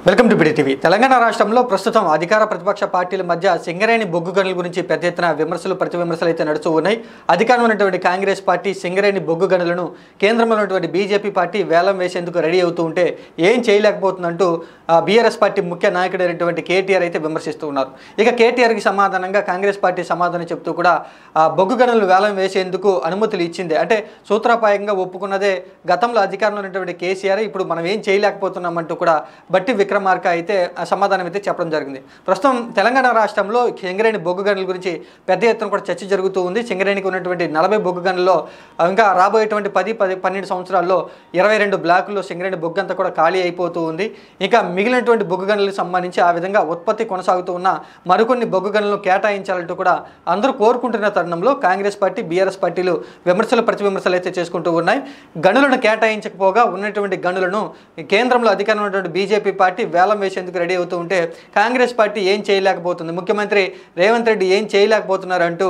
Welcome to TV. Telangana రాష్ట్రంలో ప్రస్తుతం అధికార ప్రతిపక్ష పార్టీల మధ్య సింగరేణి బొగ్గు గనుల గురించి పెద్ద ఎత్తున విమర్శలు ప్రతి విమర్శలు అయితే నడుస్తూ ఉన్నాయి. అధికారంలో ఉన్నటువంటి కాంగ్రెస్ పార్టీ సింగరేణి బొగ్గు గనులను కేంద్రంలో ఉన్నటువంటి బీజేపీ పార్టీ వేలం వేసేందుకు రెడీ అవుతూ ఉంటే ఏం చేయలేకపోతుందంటూ బీఆర్ఎస్ పార్టీ ముఖ్య నాయకుడైనటువంటి కేటీఆర్ అయితే విమర్శిస్తూ ఉన్నారు. ఇక కేటీఆర్కి సమాధానంగా కాంగ్రెస్ పార్టీ సమాధానం చెప్తూ కూడా బొగ్గు గనులు వేలం వేసేందుకు అనుమతులు ఇచ్చింది, అంటే సూత్రప్రాయంగా ఒప్పుకున్నదే గతంలో అధికారంలో ఉన్నటువంటి కేసీఆర్, ఇప్పుడు మనం ఏం చేయలేకపోతున్నామంటూ కూడా బట్టి విక్రమార్క అయితే సమాధానం అయితే చెప్పడం జరిగింది. ప్రస్తుతం తెలంగాణ రాష్ట్రంలో సింగరేణి బొగ్గు గనుల గురించి పెద్ద ఎత్తున కూడా చర్చ జరుగుతూ ఉంది. సింగరేణికి ఉన్నటువంటి 40 బొగ్గు గనుల్లో ఇంకా రాబోయేటువంటి 10-12 సంవత్సరాల్లో 22 బ్లాకుల్లో సింగరేణి బొగ్గు అంతా కూడా ఖాళీ అయిపోతూ ఉంది. ఇంకా మిగిలినటువంటి బొగ్గు గనులకు సంబంధించి ఆ విధంగా ఉత్పత్తి కొనసాగుతూ ఉన్న మరికొన్ని బొగ్గు గనులను కేటాయించాలంటూ కూడా అందరూ కోరుకుంటున్న తరుణంలో కాంగ్రెస్ పార్టీ బీఆర్ఎస్ పార్టీలు ప్రతి విమర్శలు అయితే చేసుకుంటూ ఉన్నాయి. గనులను కేటాయించకపోగా ఉన్నటువంటి గనులను కేంద్రంలో అధికారంలో ఉన్నటువంటి బీజేపీ పార్టీ వేలం వేసేందుకు రెడీ అవుతూ ఉంటే కాంగ్రెస్ పార్టీ ఏం చేయలేకపోతుంది, ముఖ్యమంత్రి రేవంత్ రెడ్డి ఏం చేయలేకపోతున్నారు అంటూ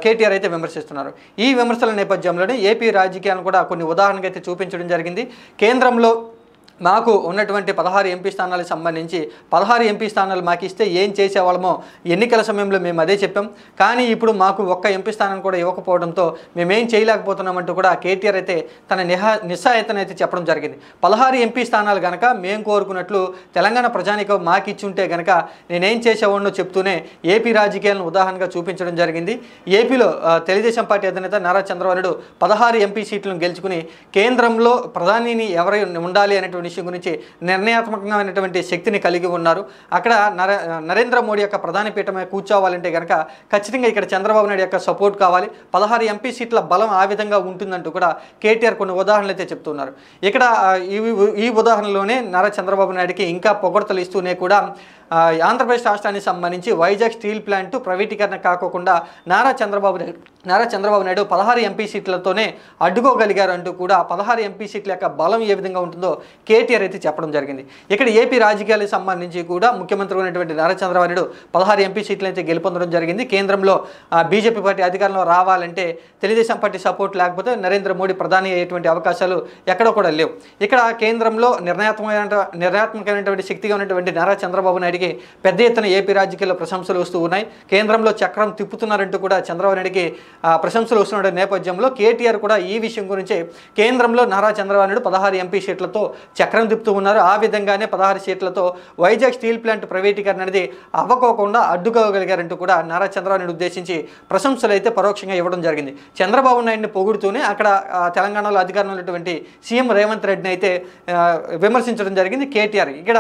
కేటీఆర్ అయితే విమర్శిస్తున్నారు. ఈ విమర్శల నేపథ్యంలోనే ఏపీ రాజకీయాలను కూడా కొన్ని ఉదాహరణగా అయితే చూపించడం జరిగింది. కేంద్రంలో మాకు ఉన్నటువంటి 16 ఎంపీ స్థానాలకు సంబంధించి 16 ఎంపీ స్థానాలు మాకు ఇస్తే ఏం చేసేవాళ్ళమో ఎన్నికల సమయంలో మేము అదే చెప్పాం, కానీ ఇప్పుడు మాకు ఒక్క ఎంపీ స్థానం కూడా ఇవ్వకపోవడంతో మేమేం చేయలేకపోతున్నామంటూ కూడా కేటీఆర్ అయితే తన నిస్సాయతను అయితే చెప్పడం జరిగింది. 16 ఎంపీ స్థానాలు కనుక మేము కోరుకున్నట్లు తెలంగాణ ప్రజానికం మాకు ఇచ్చుంటే కనుక నేనేం చేసేవాడినో చెప్తూనే ఏపీ రాజకీయాలను ఉదాహరణగా చూపించడం జరిగింది. ఏపీలో తెలుగుదేశం పార్టీ అధినేత నారా చంద్రబాబు నాయుడు 16 ఎంపీ సీట్లను గెలుచుకుని కేంద్రంలో ప్రధానిని ఎవరై ఉండాలి అనేటువంటి విషయం గురించి నిర్ణయాత్మకమైనటువంటి శక్తిని కలిగి ఉన్నారు. అక్కడ నరేంద్ర మోడీ యొక్క ప్రధాని పీఠమే కూర్చోవాలంటే కనుక ఖచ్చితంగా ఇక్కడ చంద్రబాబు నాయుడు యొక్క సపోర్ట్ కావాలి, 16 ఎంపీ సీట్ల బలం ఆ విధంగా ఉంటుందంటూ కూడా కేటీఆర్ కొన్ని ఉదాహరణలు అయితే చెప్తున్నారు. ఇక్కడ ఈ ఉదాహరణలోనే నారా చంద్రబాబు నాయుడికి ఇంకా పొగడ్తలు ఇస్తూనే కూడా ఆంధ్రప్రదేశ్ రాష్ట్రానికి సంబంధించి వైజాగ్ స్టీల్ ప్లాంట్ ప్రైవేటీకరణ కాకోకుండా నారా చంద్రబాబు నాయుడు 16 ఎంపీ సీట్లతోనే అడ్డుకోగలిగారు అంటూ కూడా 16 ఎంపీ సీట్ల యొక్క బలం ఏ విధంగా ఉంటుందో కేటీఆర్ అయితే చెప్పడం జరిగింది. ఇక్కడ ఏపీ రాజకీయాలకు సంబంధించి కూడా ముఖ్యమంత్రి ఉన్నటువంటి నారా చంద్రబాబు నాయుడు 16 ఎంపీ సీట్లు అయితే గెలుపొందడం జరిగింది. కేంద్రంలో బీజేపీ పార్టీ అధికారంలో రావాలంటే తెలుగుదేశం పార్టీ సపోర్ట్ లేకపోతే నరేంద్ర మోడీ ప్రధాని అయ్యేటువంటి అవకాశాలు ఎక్కడ కూడా లేవు. ఇక్కడ కేంద్రంలో నిర్ణయాత్మకమైనటువంటి శక్తిగా ఉన్నటువంటి నారా చంద్రబాబు నాయుడు పెద్ద ఎత్తున ఏపీ రాజకీయాల్లో ప్రశంసలు వస్తూ ఉన్నాయి. కేంద్రంలో చక్రం తిప్పుతున్నారంటూ కూడా చంద్రబాబు నాయుడికి ప్రశంసలు వస్తున్న నేపథ్యంలో కేటీఆర్ కూడా ఈ విషయం గురించి కేంద్రంలో నారా చంద్రబాబు నాయుడు 16 ఎంపీ సీట్లతో చక్రం తిప్పుతూ ఉన్నారు. ఆ విధంగానే 16 సీట్లతో వైజాగ్ స్టీల్ ప్లాంట్ ప్రైవేటీకరణ అనేది అవ్వకోకుండా అడ్డుకోగలిగారంటూ కూడా నారా చంద్రబాబు నాయుడు ఉద్దేశించి ప్రశంసలు అయితే పరోక్షంగా ఇవ్వడం జరిగింది. చంద్రబాబు నాయుడిని పొగుడుతూనే అక్కడ తెలంగాణలో అధికారంలో ఉన్నటువంటి సీఎం రేవంత్ రెడ్డిని అయితే విమర్శించడం జరిగింది కేటీఆర్. ఇక్కడ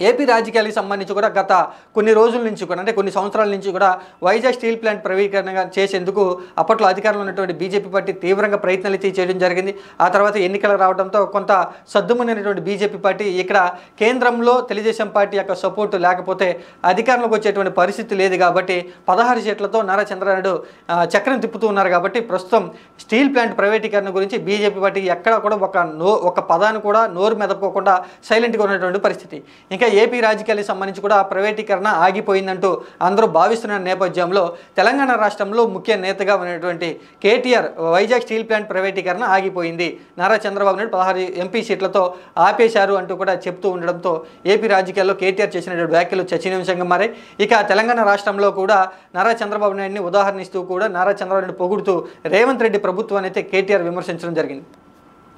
ఏపీ రాజకీయాలకు సంబంధించి కూడా గత కొన్ని రోజుల నుంచి కూడా, అంటే కొన్ని సంవత్సరాల నుంచి కూడా వైజాగ్ స్టీల్ ప్లాంట్ ప్రైవేటీకరణ చేసేందుకు అప్పట్లో అధికారంలో ఉన్నటువంటి బీజేపీ పార్టీ తీవ్రంగా ప్రయత్నాలు చేయడం జరిగింది. ఆ తర్వాత ఎన్నికలు రావడంతో కొంత సద్దుమణినటువంటి బీజేపీ పార్టీ ఇక్కడ కేంద్రంలో తెలుగుదేశం పార్టీ యొక్క సపోర్టు లేకపోతే అధికారంలోకి వచ్చేటువంటి పరిస్థితి లేదు కాబట్టి 16 సీట్లతో నారా చంద్రబాబు చక్రం తిప్పుతూ ఉన్నారు. కాబట్టి ప్రస్తుతం స్టీల్ ప్లాంట్ ప్రైవేటీకరణ గురించి బీజేపీ పార్టీ ఎక్కడ కూడా ఒక పదాన్ని కూడా నోరు మెదపుకోకుండా సైలెంట్గా ఉన్నటువంటి పరిస్థితి. ఇంకా ఏపీ రాజకీయాలకు సంబంధించి కూడా ప్రైవేటీకరణ ఆగిపోయిందంటూ అందరూ భావిస్తున్న నేపథ్యంలో తెలంగాణ రాష్ట్రంలో ముఖ్య నేతగా ఉన్నటువంటి కేటీఆర్ వైజాగ్ స్టీల్ ప్లాంట్ ప్రైవేటీకరణ ఆగిపోయింది, నారా చంద్రబాబు నాయుడు 16 ఎంపీ సీట్లతో ఆపేశారు అంటూ కూడా చెప్తూ ఉండడంతో ఏపీ రాజకీయాల్లో కేటీఆర్ చేసినటువంటి వ్యాఖ్యలు చర్చనీయాంశంగా మారాయి. ఇక తెలంగాణ రాష్ట్రంలో కూడా నారా చంద్రబాబు నాయుడిని ఉదాహరణిస్తూ కూడా నారా చంద్రబాబు నాయుడు పొగుడుతూ రేవంత్ రెడ్డి ప్రభుత్వాన్ని అయితే కేటీఆర్ విమర్శించడం జరిగింది.